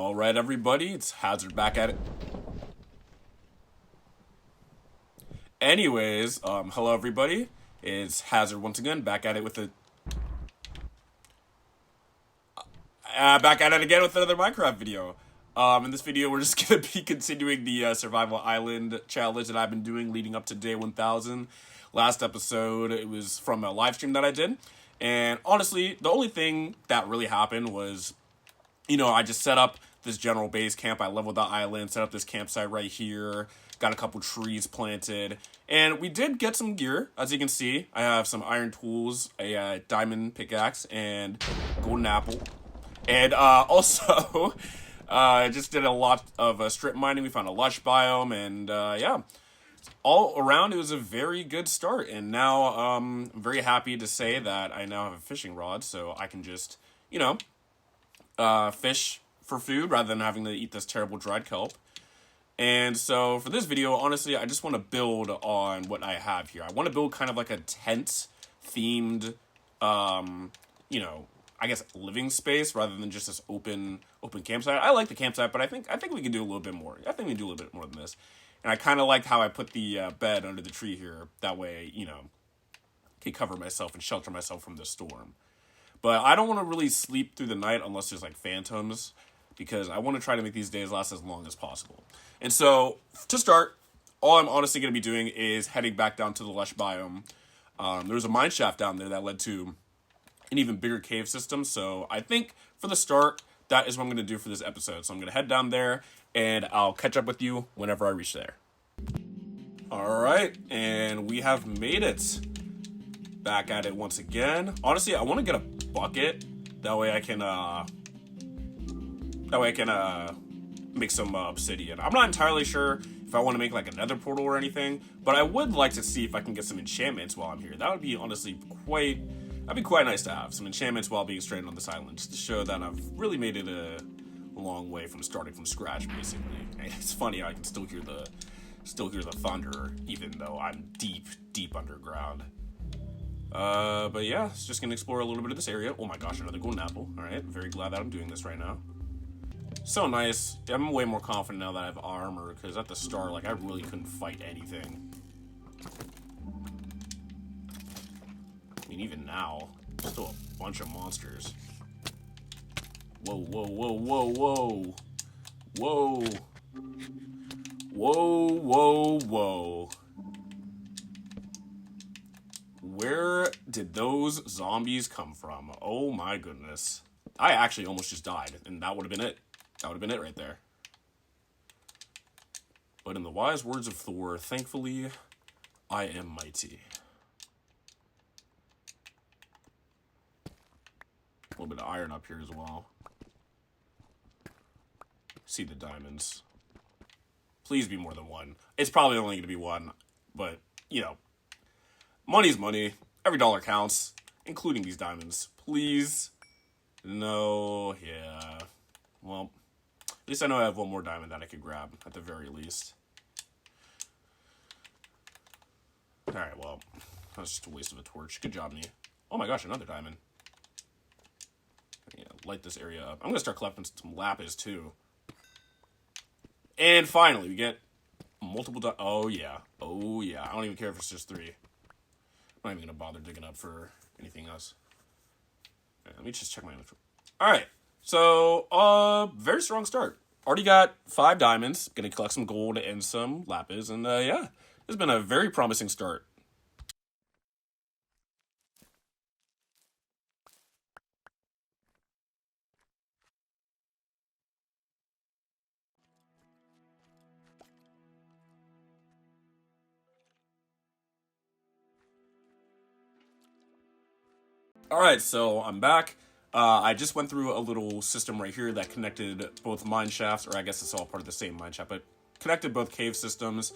All right, everybody, it's Hazard back at it. Anyways, hello everybody. It's Hazard once again, back at it with back at it again with another Minecraft video. In this video, we're just gonna be continuing the Survival Island challenge that I've been doing leading up to day 1000. Last episode, it was from a live stream that I did, and honestly, the only thing that really happened was, I just set up this general base camp. I leveled the island, set up this campsite right here, got a couple trees planted, and we did get some gear. As you can see, I have some iron tools, a diamond pickaxe, and golden apple. And also, I just did a lot of strip mining. We found a lush biome, and yeah. All around, it was a very good start, and now I'm very happy to say that I now have a fishing rod, so I can just, fish for food rather than having to eat this terrible dried kelp. And so for this video, honestly, I just want to build on what I have here. I want to build kind of like a tent-themed, I guess living space rather than just this open campsite. I like the campsite, but I think we can do a little bit more. I think we can do a little bit more than this. And I kind of liked how I put the bed under the tree here. That way, can cover myself and shelter myself from the storm. But I don't want to really sleep through the night unless there's like phantoms, because I want to try to make these days last as long as possible. And so, to start, all I'm honestly going to be doing is heading back down to the lush biome. There was a mine shaft down there that led to an even bigger cave system. So I think for the start, that is what I'm going to do for this episode. So I'm going to head down there, and I'll catch up with you whenever I reach there. All right, and we have made it. Back at it once again. Honestly, I want to get a bucket. That way I can make some obsidian. I'm not entirely sure if I want to make like another portal or anything, but I would like to see if I can get some enchantments while I'm here. That would be honestly that'd be quite nice to have some enchantments while being stranded on this island, just to show that I've really made it a long way from starting from scratch, basically. It's funny, I can still hear the thunder, even though I'm deep underground. But yeah, it's just gonna explore a little bit of this area. Oh my gosh, another golden apple. Alright, very glad that I'm doing this right now. So nice. I'm way more confident now that I have armor, because at the start, like, I really couldn't fight anything. I mean, even now, still a bunch of monsters. Whoa, whoa, whoa, whoa, whoa. Whoa. Whoa, whoa, whoa. Where did those zombies come from? Oh my goodness. I actually almost just died, and that would have been it. That would have been it right there. But in the wise words of Thor, thankfully, I am mighty. A little bit of iron up here as well. See the diamonds. Please be more than one. It's probably only going to be one, but, money's money. Every dollar counts, including these diamonds. Please. No. Yeah. Well, at least I know I have one more diamond that I could grab, at the very least. Alright, well, that's just a waste of a torch. Good job, me. Oh my gosh, another diamond. Yeah, light this area up. I'm going to start collecting some lapis, too. And finally, we get multiple oh, yeah. Oh, yeah. I don't even care if it's just 3. I'm not even going to bother digging up for anything else. Right, let me just check my inventory. Alright, so, very strong start. Already got 5 diamonds. Gonna collect some gold and some lapis. And, yeah, it's been a very promising start. Alright, so I'm back. I just went through a little system right here that connected both mine shafts, or I guess it's all part of the same mine shaft, but connected both cave systems.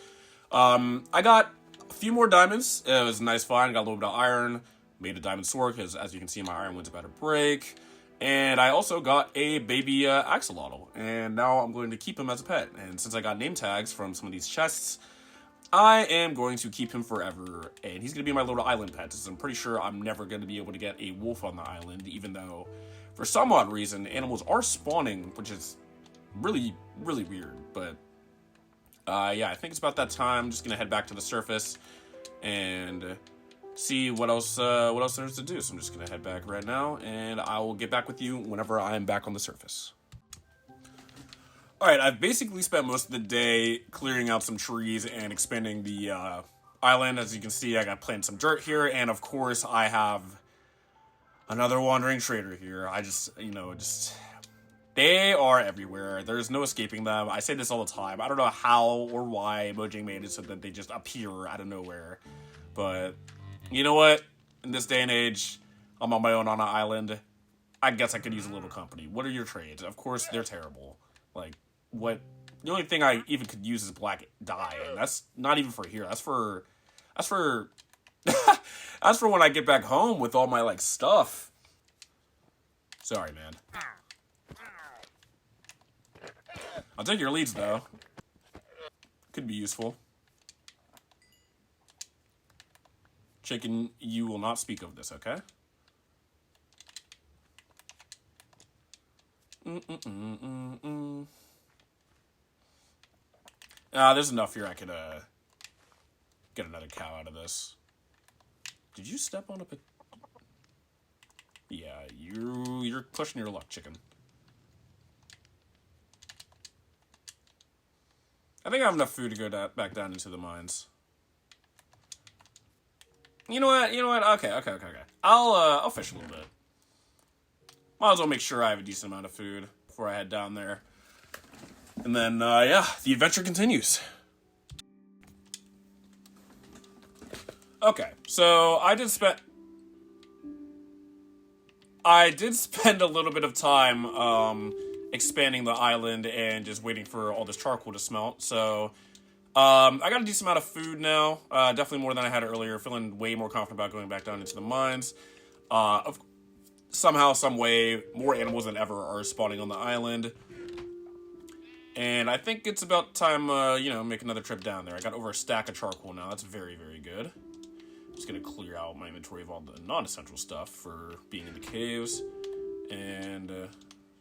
I got a few more diamonds. It was a nice find. Got a little bit of iron. Made a diamond sword, because as you can see, my iron one's about to break. And I also got a baby axolotl, and now I'm going to keep him as a pet. And since I got name tags from some of these chests, I am going to keep him forever, and he's going to be my little island pet, since I'm pretty sure I'm never going to be able to get a wolf on the island, even though, for some odd reason, animals are spawning, which is really, really weird. But yeah, I think it's about that time. I'm just gonna head back to the surface and see what else there's to do. So I'm just gonna head back right now, and I will get back with you whenever I am back on the surface. All right, I've basically spent most of the day clearing out some trees and expanding the island. As you can see, I got planted some dirt here, and of course, I have another wandering trader here. They are everywhere. There's no escaping them. I say this all the time. I don't know how or why Mojang made it so that they just appear out of nowhere. But you know what? In this day and age, I'm on my own on an island. I guess I could use a little company. What are your trades? Of course, they're terrible. Like, what? The only thing I even could use is black dye, and that's not even for here. That's for that's for when I get back home with all my like stuff. Sorry, man. I'll take your leads though. Could be useful. Chicken, you will not speak of this, okay? There's enough here I could get another cow out of this. Did you step on a Yeah, you're pushing your luck, chicken. I think I have enough food to go back down into the mines. You know what? Okay. I'll fish a little bit. Might as well make sure I have a decent amount of food before I head down there. And then, yeah, the adventure continues. Okay, so I did spend a little bit of time, expanding the island and just waiting for all this charcoal to smelt. So, I got a decent amount of food now. Definitely more than I had earlier. Feeling way more confident about going back down into the mines. Somehow, some way, more animals than ever are spawning on the island. And I think it's about time, make another trip down there. I got over a stack of charcoal now. That's very, very good. Just gonna clear out my inventory of all the non-essential stuff for being in the caves. And,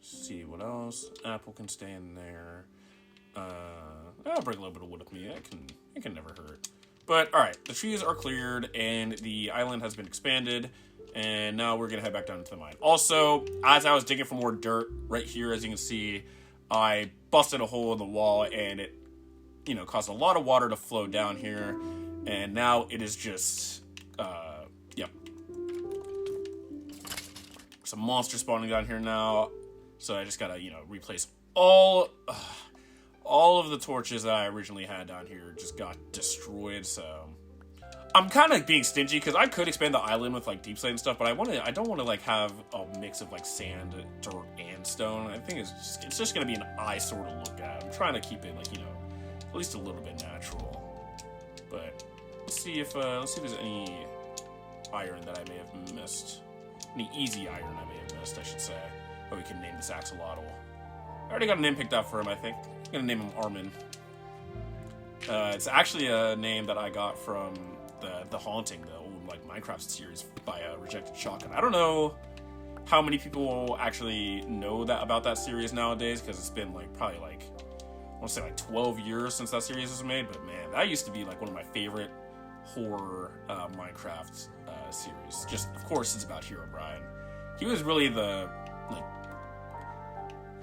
see what else. Apple can stay in there. I'll bring a little bit of wood with me. It can never hurt. But, alright, the trees are cleared, and the island has been expanded. And now we're gonna head back down into the mine. Also, as I was digging for more dirt right here, as you can see, I busted a hole in the wall, and it, caused a lot of water to flow down here. And now it is just, yep. Some monsters spawning down here now. So I just gotta, replace all of the torches that I originally had down here just got destroyed, so I'm kind of being stingy because I could expand the island with like deep slate and stuff, but I don't want to like have a mix of like sand, dirt, and stone. I think it's just gonna be an eyesore to look at. I'm trying to keep it like at least a little bit natural. But let's see if there's any iron that I may have missed. Any easy iron I may have missed, I should say. Or we can name this axolotl. I already got a name picked out for him, I think. I'm gonna name him Armin. It's actually a name that I got from the Haunting, the old like Minecraft series by Rejected Shotgun. I don't know how many people actually know that about that series nowadays, because it's been probably I want to say 12 years since that series was made. But man, that used to be like one of my favorite horror Minecraft series. Just of course it's about Herobrine. He was really the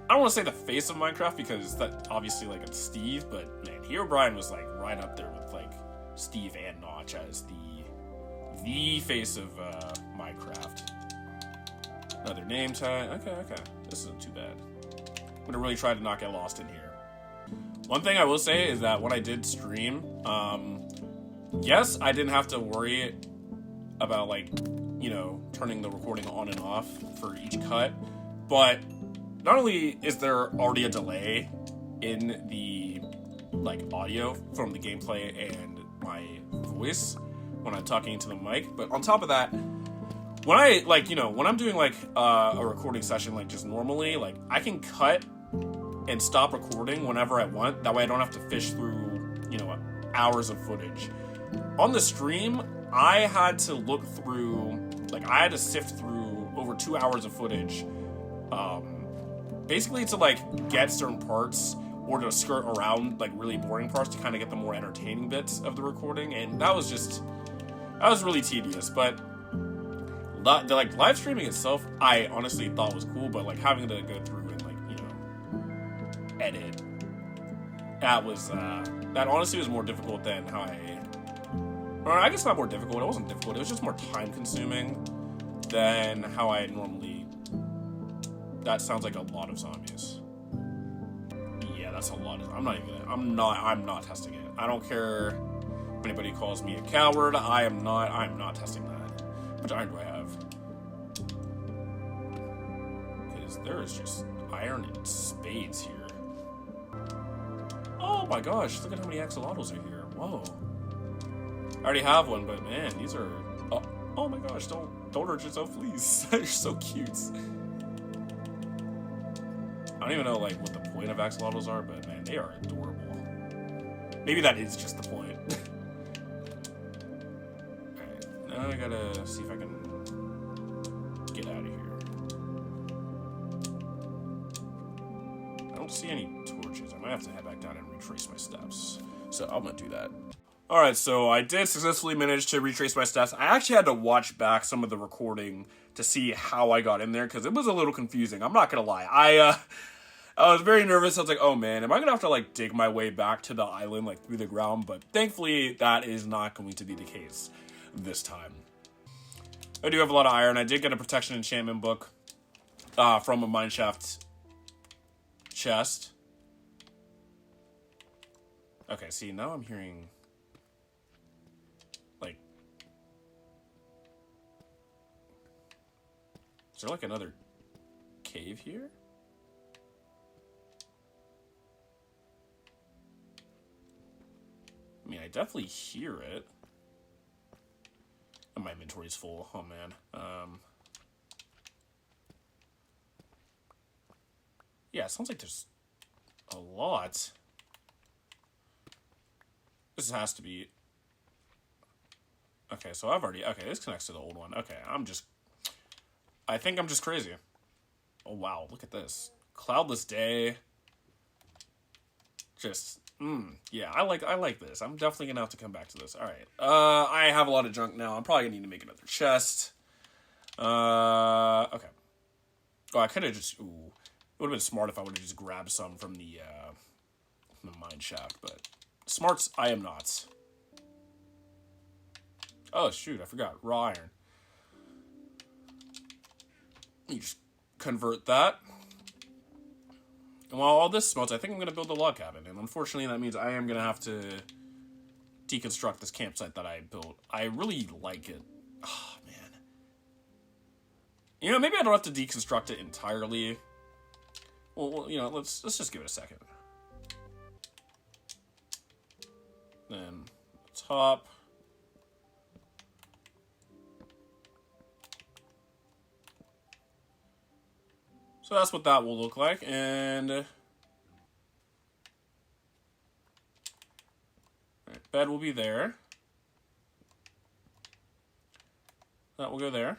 I don't want to say the face of Minecraft because that obviously it's Steve, but man, Herobrine was right up there with Steve and Notch as the face of Minecraft. Another name tag. Okay. This isn't too bad. I'm gonna really try to not get lost in here. One thing I will say is that when I did stream, yes, I didn't have to worry about turning the recording on and off for each cut, but not only is there already a delay in the audio from the gameplay and my voice when I'm talking into the mic, but on top of that, when I when I'm doing a recording session just normally, I can cut and stop recording whenever I want. That way I don't have to fish through hours of footage. On the stream, I had to look through I had to sift through over 2 hours of footage basically to like get certain parts or to skirt around like really boring parts to kind of get the more entertaining bits of the recording, and that was really tedious. But the like live streaming itself, I honestly thought was cool, but like having to go through and like, you know, edit, that honestly was more difficult than how or I guess not more difficult, it wasn't difficult, it was just more time consuming than how I normally. That sounds like a lot of zombies. Yeah, that's a lot of, I'm not testing it. I don't care if anybody calls me a coward, I'm not testing that. How much iron do I have? Because there is just iron and spades here. Oh my gosh, look at how many axolotls are here. Whoa. I already have one, but man, these are... Oh my gosh, don't hurt yourself, please. You're so cute. I don't even know like what the point of axolotls are, but man, they are adorable. Maybe that is just the point. Alright, now I gotta see if I can get out of here. I don't see any torches. I might have to head back down and retrace my steps. So I'm gonna do that. Alright, so I did successfully manage to retrace my steps. I actually had to watch back some of the recording to see how I got in there, because it was a little confusing. I'm not gonna lie. I was very nervous. I was like, oh man, am I gonna have to like dig my way back to the island like through the ground? But thankfully, that is not going to be the case this time. I do have a lot of iron. I did get a protection enchantment book from a mineshaft chest. Okay, see, now I'm hearing... like... Is there like another cave here? I mean, I definitely hear it. And my inventory's full. Oh, man. Yeah, it sounds like there's a lot. This has to be... Okay, so I've already... Okay, this connects to the old one. Okay, I think I'm just crazy. Oh, wow, look at this. Cloudless day. Just... yeah, I like this. I'm definitely gonna have to come back to this. Alright. I have a lot of junk now. I'm probably gonna need to make another chest. Okay. Oh, I could have just... Ooh. It would have been smart if I would have just grabbed some from the mine shaft, but... Smarts, I am not. Oh, shoot, I forgot. Raw iron. You just convert that. And while all this smelts, I think I'm going to build a log cabin. And unfortunately, that means I am going to have to deconstruct this campsite that I built. I really like it. Oh, man. You know, maybe I don't have to deconstruct it entirely. Well, you know, let's just give it a second. Then top. So that's what that will look like, and bed will be there. That will go there.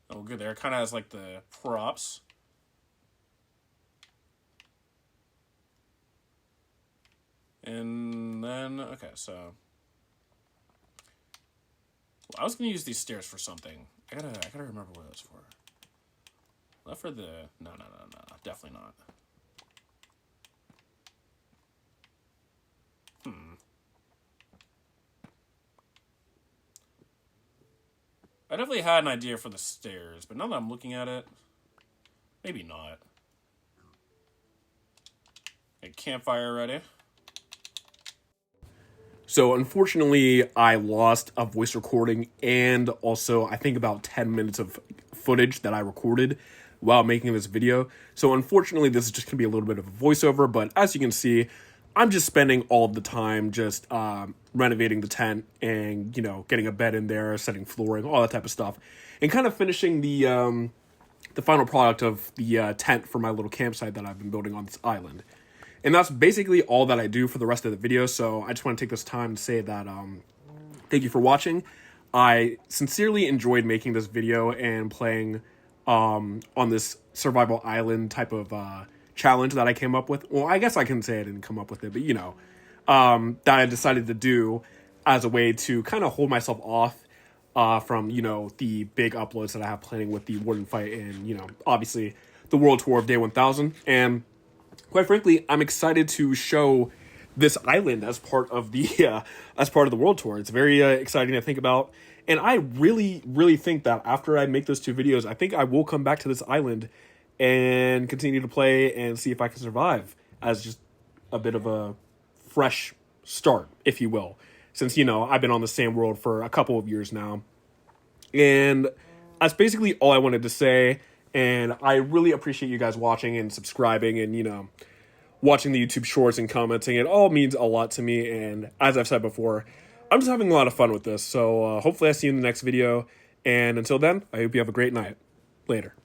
That will go there. Kind of has like the props. And then, okay, so I was gonna use these stairs for something. I gotta remember what that's for. Not for the no, definitely not. I definitely had an idea for the stairs, but now that I'm looking at it, maybe not. Okay, campfire ready. So unfortunately, I lost a voice recording and also I think about 10 minutes of footage that I recorded while making this video. So unfortunately, this is just going to be a little bit of a voiceover, but as you can see, I'm just spending all of the time just renovating the tent and, you know, getting a bed in there, setting flooring, all that type of stuff, and kind of finishing the final product of the tent for my little campsite that I've been building on this island. And that's basically all that I do for the rest of the video, so I just want to take this time to say that thank you for watching. I sincerely enjoyed making this video and playing on this survival island type of challenge that I came up with. Well, I guess I can say I didn't come up with it, but that I decided to do as a way to kind of hold myself off from, the big uploads that I have planning with the Warden fight and, obviously the World Tour of Day 1000. And quite frankly, I'm excited to show this island as part of the World Tour. It's very exciting to think about. And I really, really think that after I make those 2 videos, I think I will come back to this island and continue to play and see if I can survive as just a bit of a fresh start, if you will. Since, I've been on the same world for a couple of years now. And that's basically all I wanted to say. And I really appreciate you guys watching and subscribing and, watching the YouTube shorts and commenting. It all means a lot to me. And as I've said before, I'm just having a lot of fun with this. So hopefully I see you in the next video. And until then, I hope you have a great night. Later.